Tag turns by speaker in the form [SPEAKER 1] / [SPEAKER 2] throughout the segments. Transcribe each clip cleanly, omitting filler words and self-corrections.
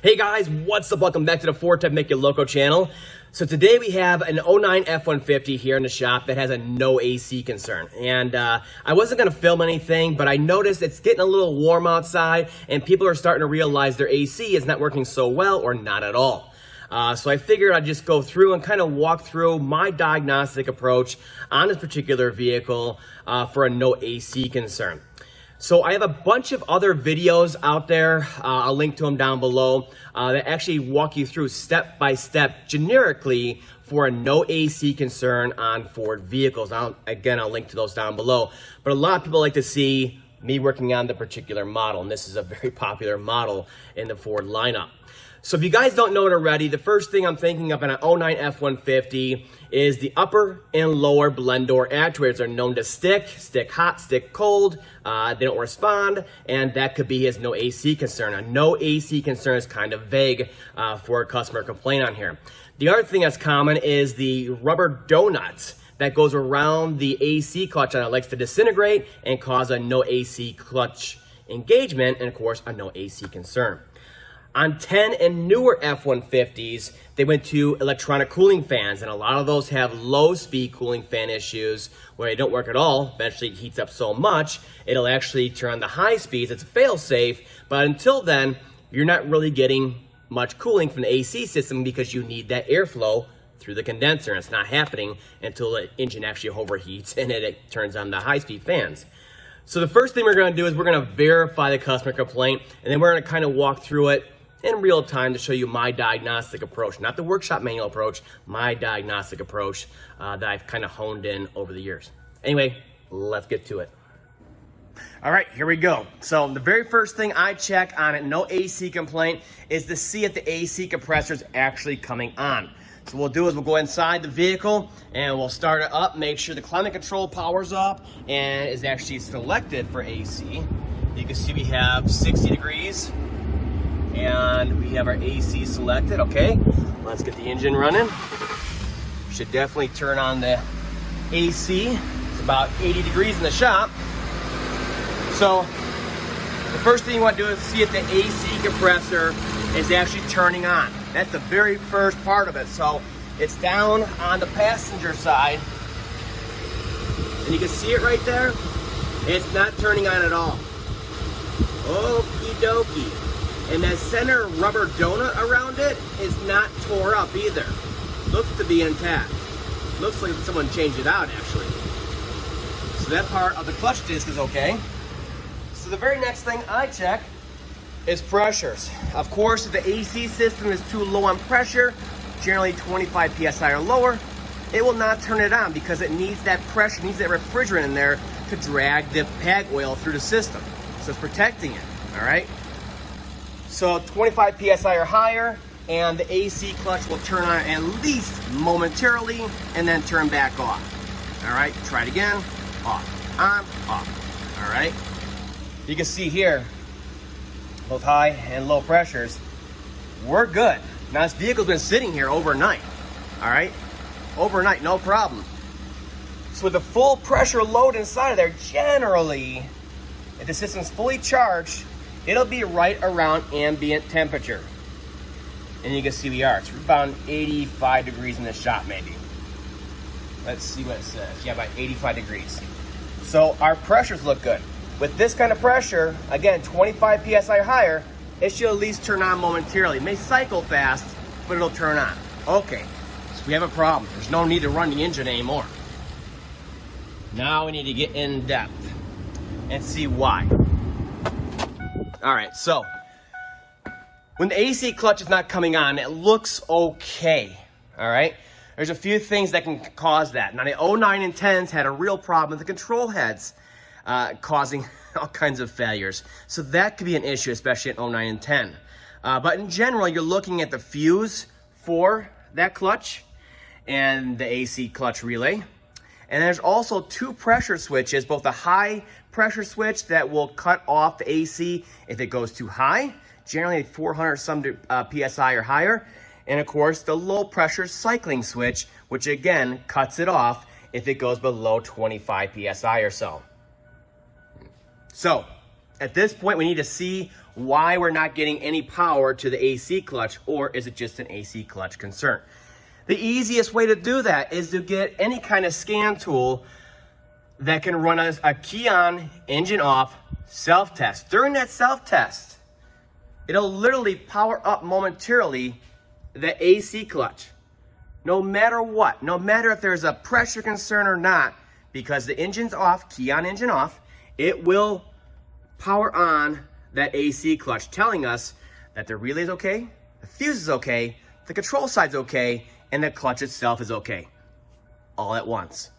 [SPEAKER 1] Hey guys, what's up? Welcome back to the FordTechMakuloco channel. So today we have an 09 F-150 here in the shop that has a no AC concern. And I wasn't gonna film anything, but I noticed it's getting a little warm outside and people are starting to realize their AC is not working so well or not at all. So I figured I'd just go through and kind of walk through my diagnostic approach on this particular vehicle for a no AC concern. So I have a bunch of other videos out there, I'll link to them down below, that actually walk you through step by step generically for a no AC concern on Ford vehicles. I'll link to those down below. But a lot of people like to see me working on the particular model, and this is a very popular model in the Ford lineup. So if you guys don't know it already, the first thing I'm thinking of in an 09 F-150 is the upper and lower blend door actuators are known to stick hot, stick cold, they don't respond, and that could be his no AC concern. A no AC concern is kind of vague for a customer complaint on here. The other thing that's common is the rubber donut that goes around the AC clutch and it likes to disintegrate and cause a no AC clutch engagement and of course a no AC concern. On 10 and newer F-150s, they went to electronic cooling fans, and a lot of those have low-speed cooling fan issues where they don't work at all. Eventually, it heats up so much, it'll actually turn on the high speeds. It's a fail-safe, but until then, you're not really getting much cooling from the AC system because you need that airflow through the condenser, and it's not happening until the engine actually overheats and it turns on the high-speed fans. So the first thing we're going to do is we're going to verify the customer complaint, and then we're going to kind of walk through it in real time to show you my diagnostic approach, not the workshop manual approach, my diagnostic approach that I've kind of honed in over the years. Anyway, let's get to it. All right, here we go. So the very first thing I check on a no AC complaint is to see if the AC compressor is actually coming on. So what we'll do is we'll go inside the vehicle and we'll start it up, make sure the climate control power's up and is actually selected for AC. You can see we have 60 degrees. And we have our AC selected. Okay, let's get the engine running. Should definitely turn on the AC. It's about 80 degrees in the shop. So the first thing you want to do is see if the AC compressor is actually turning on. That's the very first part of it. So it's down on the passenger side. And you can see it right there. It's not turning on at all. Okie dokie. And that center rubber donut around it is not tore up either. Looks to be intact. Looks like someone changed it out actually. So that part of the clutch disc is okay. So the very next thing I check is pressures. Of course, if the AC system is too low on pressure, generally 25 PSI or lower, it will not turn it on because it needs that pressure, needs that refrigerant in there to drag the PAG oil through the system. So it's protecting it, all right? So 25 PSI or higher, and the AC clutch will turn on at least momentarily and then turn back off. All right, try it again. Off, on, off. All right. You can see here, both high and low pressures, we're good. Now this vehicle's been sitting here overnight. All right, overnight, no problem. So with the full pressure load inside of there, generally, if the system's fully charged, it'll be right around ambient temperature. And you can see we are. It's about 85 degrees in the shop maybe. Let's see what it says. Yeah, about 85 degrees. So our pressures look good. With this kind of pressure, again, 25 PSI or higher, it should at least turn on momentarily. It may cycle fast, but it'll turn on. Okay, so we have a problem. There's no need to run the engine anymore. Now we need to get in depth and see why. All right, so when the AC clutch is not coming on, it looks okay, all right? There's a few things that can cause that. Now, the 09 and 10s had a real problem with the control heads causing all kinds of failures. So that could be an issue, especially at 09 and 10. But in general, you're looking at the fuse for that clutch and the AC clutch relay. And there's also two pressure switches, both a high pressure switch that will cut off the AC if it goes too high, generally 400 some PSI or higher. And of course, the low pressure cycling switch, which again cuts it off if it goes below 25 PSI or so. So At this point, we need to see why we're not getting any power to the AC clutch, or is it just an AC clutch concern? The easiest way to do that is to get any kind of scan tool that can run a key on, engine off, self-test. During that self-test, it'll literally power up momentarily the AC clutch. No matter what, no matter if there's a pressure concern or not, because the engine's off, key on, engine off, it will power on that AC clutch, telling us that the relay is okay, the fuse is okay, the control side's okay, and the clutch itself is okay, all at once.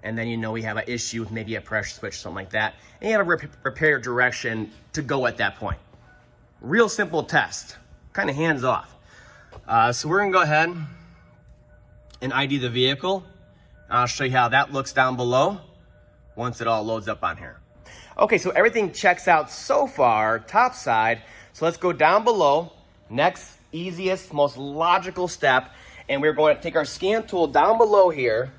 [SPEAKER 1] And then you know we have an issue with maybe a pressure switch or something like that, and you have a repair direction to go at that point. Real simple test, kind of hands off. So we're gonna go ahead and ID the vehicle. I'll show you how that looks down below once it all loads up on here. Okay, so everything checks out so far, top side. So let's go down below. Next, easiest, most logical step. And we're going to take our scan tool down below here,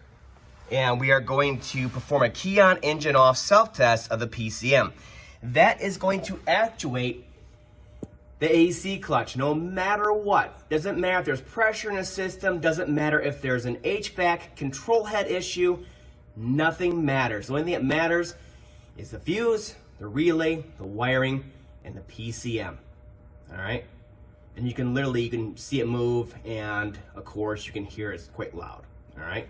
[SPEAKER 1] and we are going to perform a key on, engine off self-test of the PCM. That is going to actuate the AC clutch, no matter what. Doesn't matter if there's pressure in the system, doesn't matter if there's an HVAC control head issue, nothing matters. The only thing that matters is the fuse, the relay, the wiring, and the PCM, all right? And you can see it move, and of course you can hear it's quite loud, all right?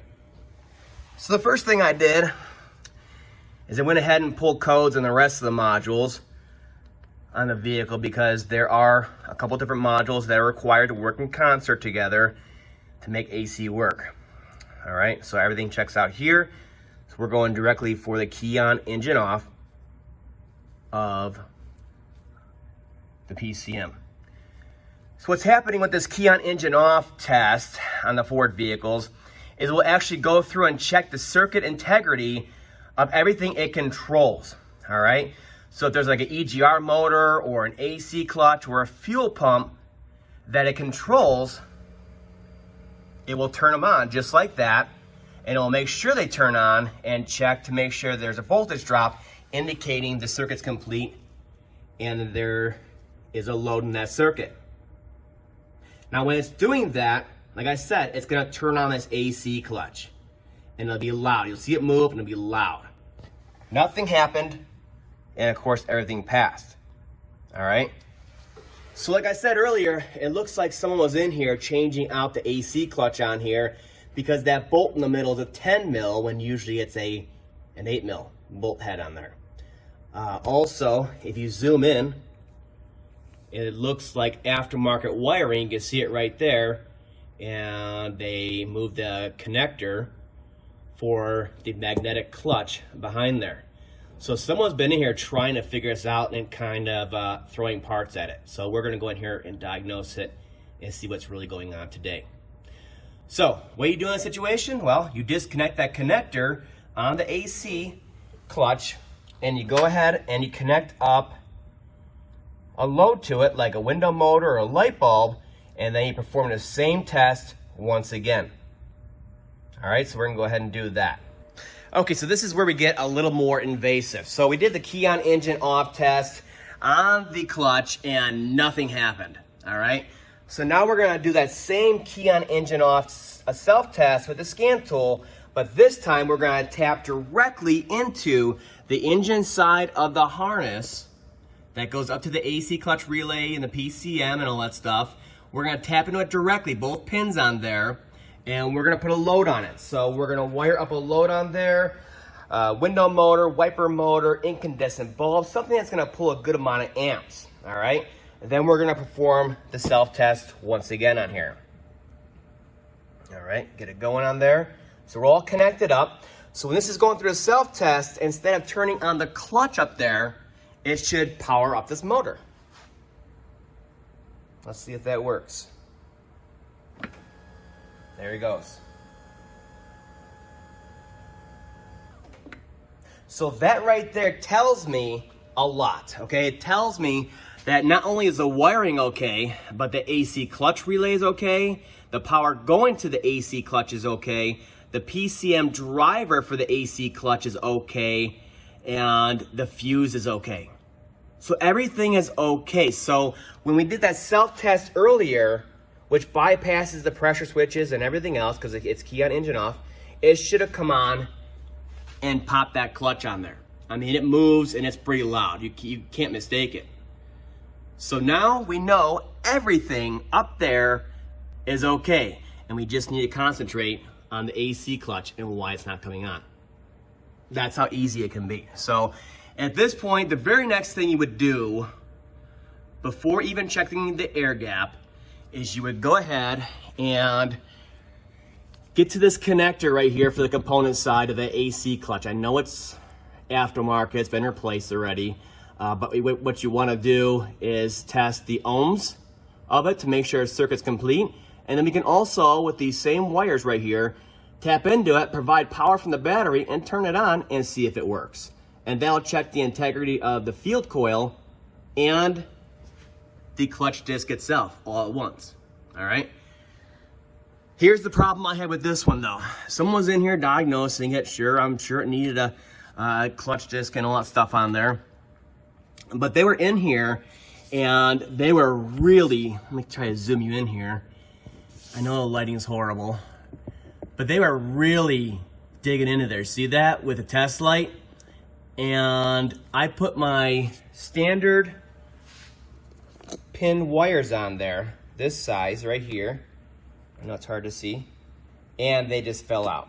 [SPEAKER 1] So the first thing I did is I went ahead and pulled codes on the rest of the modules on the vehicle, because there are a couple different modules that are required to work in concert together to make AC work, all right? So everything checks out here. So we're going directly for the key on, engine off of the PCM. So what's happening with this key on, engine off test on the Ford vehicles is we'll actually go through and check the circuit integrity of everything it controls, all right? So if there's like an EGR motor or an AC clutch or a fuel pump that it controls, it will turn them on just like that, and it will make sure they turn on and check to make sure there's a voltage drop indicating the circuit's complete and there is a load in that circuit. Now when it's doing that, like I said, it's gonna turn on this AC clutch and it'll be loud. You'll see it move and it'll be loud. Nothing happened, and of course everything passed, all right? So like I said earlier, it looks like someone was in here changing out the AC clutch on here, because that bolt in the middle is a 10 mil when usually it's an 8 mil bolt head on there. Also, if you zoom in, it looks like aftermarket wiring. You can see it right there, and they moved the connector for the magnetic clutch behind there. So someone's been in here trying to figure this out and kind of throwing parts at it. So we're gonna go in here and diagnose it and see what's really going on today. So what do you do in this situation? Well, you disconnect that connector on the AC clutch, and you go ahead and you connect up a load to it, like a window motor or a light bulb, and then you perform the same test once again. All right, so we're gonna go ahead and do that. Okay, so this is where we get a little more invasive. So we did the key on, engine off test on the clutch and nothing happened, all right? So now we're gonna do that same key on, engine off a self-test with the scan tool, but this time we're gonna tap directly into the engine side of the harness that goes up to the AC clutch relay and the PCM and all that stuff. We're gonna tap into it directly, both pins on there, and we're gonna put a load on it. So we're gonna wire up a load on there, window motor, wiper motor, incandescent bulb, something that's gonna pull a good amount of amps, all right? And then we're gonna perform the self-test once again on here. All right, get it going on there. So we're all connected up. So when this is going through a self-test, instead of turning on the clutch up there, it should power up this motor. Let's see if that works. There he goes. So that right there tells me a lot, okay? It tells me that not only is the wiring okay, but the AC clutch relay is okay, the power going to the AC clutch is okay, the PCM driver for the AC clutch is okay, and the fuse is okay. So everything is okay. So when we did that self-test earlier, which bypasses the pressure switches and everything else because it's key on engine off, it should have come on and popped that clutch on there. I mean, it moves and it's pretty loud. You can't mistake it. So now we know everything up there is okay. And we just need to concentrate on the AC clutch and why it's not coming on. That's how easy it can be. So at this point, the very next thing you would do before even checking the air gap is you would go ahead and get to this connector right here for the component side of the AC clutch. I know it's aftermarket, it's been replaced already, but what you want to do is test the ohms of it to make sure the circuit's complete. And then we can also, with these same wires right here, tap into it, provide power from the battery, and turn it on and see if it works. And that'll check the integrity of the field coil and the clutch disc itself all at once. All right. Here's the problem I had with this one though. Someone was in here diagnosing it. Sure, I'm sure it needed a clutch disc and all that stuff on there. But they were in here and they were really, let me try to zoom you in here. I know the lighting is horrible, but they were really digging into there. See that with a test light? And I put my standard pin wires on there, this size right here. I know it's hard to see. And they just fell out.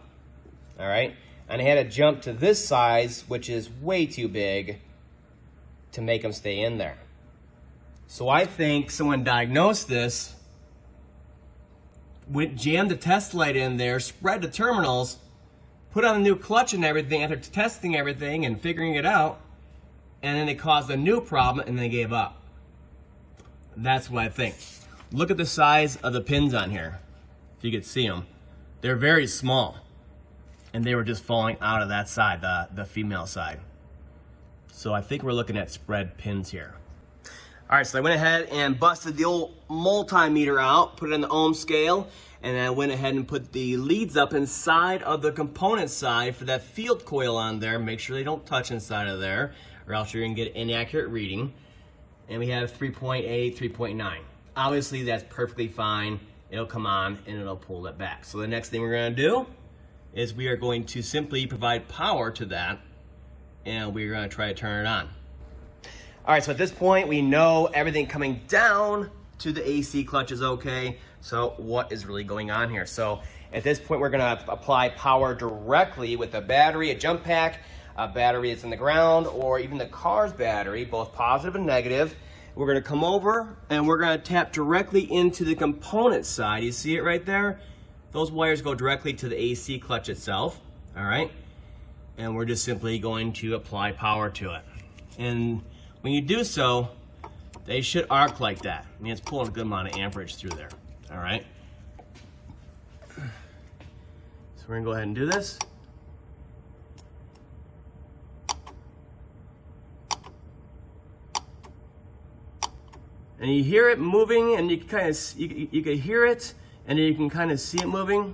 [SPEAKER 1] All right. And I had to jump to this size, which is way too big to make them stay in there. So I think someone diagnosed this, jammed the test light in there, spread the terminals, put on a new clutch and everything after testing everything and figuring it out, and then they caused a new problem and they gave up. That's what I think. Look at the size of the pins on here. If you could see them, they're very small, and they were just falling out of that side, the female side. So I think we're looking at spread pins here. All right, so I went ahead and busted the old multimeter out, put it on the ohm scale, and then I went ahead and put the leads up inside of the component side for that field coil on there. Make sure they don't touch inside of there, or else you're gonna get an inaccurate reading. And we have 3.8, 3.9. Obviously, that's perfectly fine. It'll come on and it'll pull it back. So the next thing we're gonna do is we are going to simply provide power to that, and we're gonna try to turn it on. All right, so at this point, we know everything coming down to the AC clutch is okay. So what is really going on here? So at this point, we're gonna apply power directly with a battery, a jump pack, a battery that's in the ground, or even the car's battery, both positive and negative. We're gonna come over and we're gonna tap directly into the component side. You see it right there? Those wires go directly to the AC clutch itself, all right? And we're just simply going to apply power to it. And when you do so, they should arc like that. I mean, it's pulling a good amount of amperage through there, all right? So we're gonna go ahead and do this. And you hear it moving, and you can you can hear it, and you can kind of see it moving.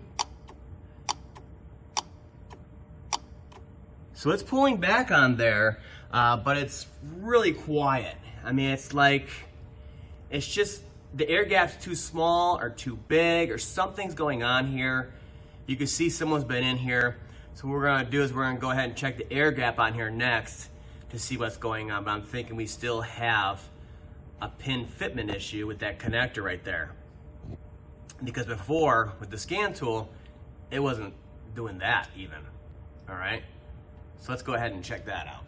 [SPEAKER 1] So it's pulling back on there, but it's really quiet. I mean, it's like, it's just the air gap's too small or too big, or something's going on here. You can see someone's been in here. So what we're gonna do is we're gonna go ahead and check the air gap on here next to see what's going on. But I'm thinking we still have a pin fitment issue with that connector right there. Because before, with the scan tool, it wasn't doing that even, all right? So let's go ahead and check that out.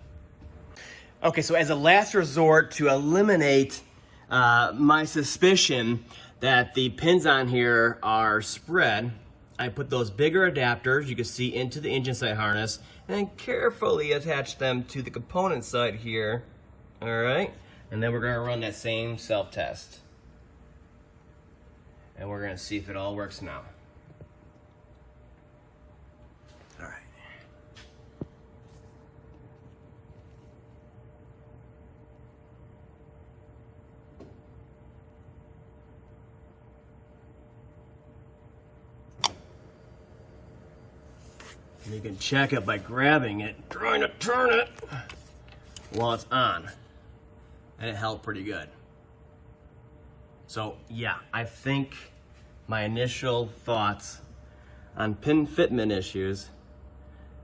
[SPEAKER 1] Okay, so as a last resort to eliminate my suspicion that the pins on here are spread, I put those bigger adapters, you can see, into the engine side harness, and carefully attach them to the component side here, all right? And then we're gonna run that same self-test. And we're gonna see if it all works now. All right. And you can check it by grabbing it, trying to turn it while it's on. and it held pretty good. So yeah, I think my initial thoughts on pin fitment issues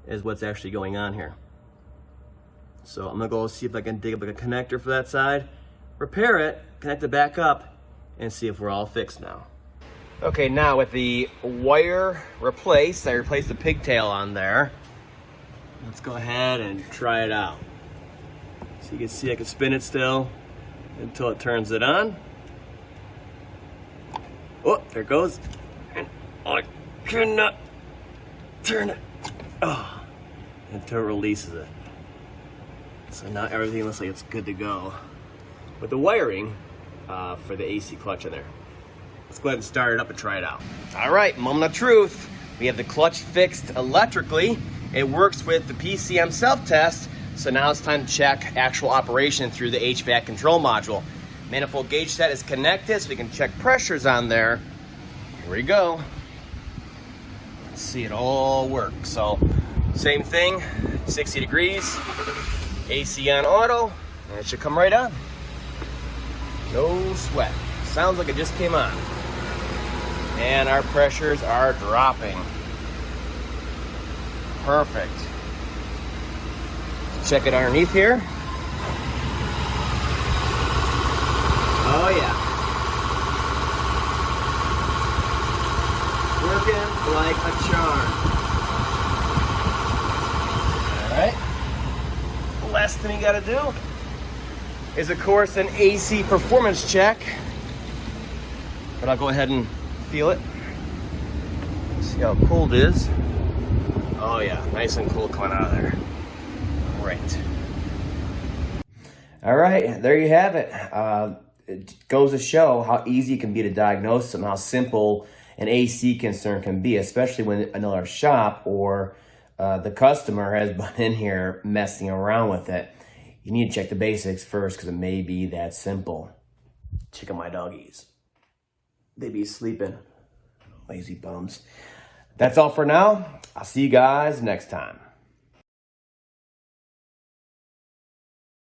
[SPEAKER 1] is what's actually going on here. So I'm gonna go see if I can dig up like a connector for that side, repair it, connect it back up, and see if we're all fixed now. Okay, now with the wire replaced, I replaced the pigtail on there. Let's go ahead and try it out. So you can see I can spin it still until it turns it on. Oh, there it goes. And I cannot turn it. Oh, until it releases it. So now everything looks like it's good to go with the wiring for the AC clutch in there. Let's go ahead and start it up and try it out. All right, moment of truth. We have the clutch fixed electrically. It works with the PCM self-test, so now it's time to check actual operation through the HVAC control module. Manifold gauge set is connected, so we can check pressures on there. Here we go. Let's see it all work. So, same thing, 60 degrees, AC on auto, and it should come right on. No sweat. Sounds like it just came on. And our pressures are dropping. Perfect. Check it underneath here. Oh yeah. Working like a charm. All right. The last thing you gotta do is of course an AC performance check. But I'll go ahead and feel it. See how cold it is. Oh yeah, nice and cool coming out of there. Great. All right, there you have it. It goes to show how easy it can be to diagnose and how simple an AC concern can be, especially when another shop or the customer has been in here messing around with it. You need to check the basics first because it may be that simple. Check out my doggies. They be sleeping. Lazy bums. That's all for now. I'll see you guys next time.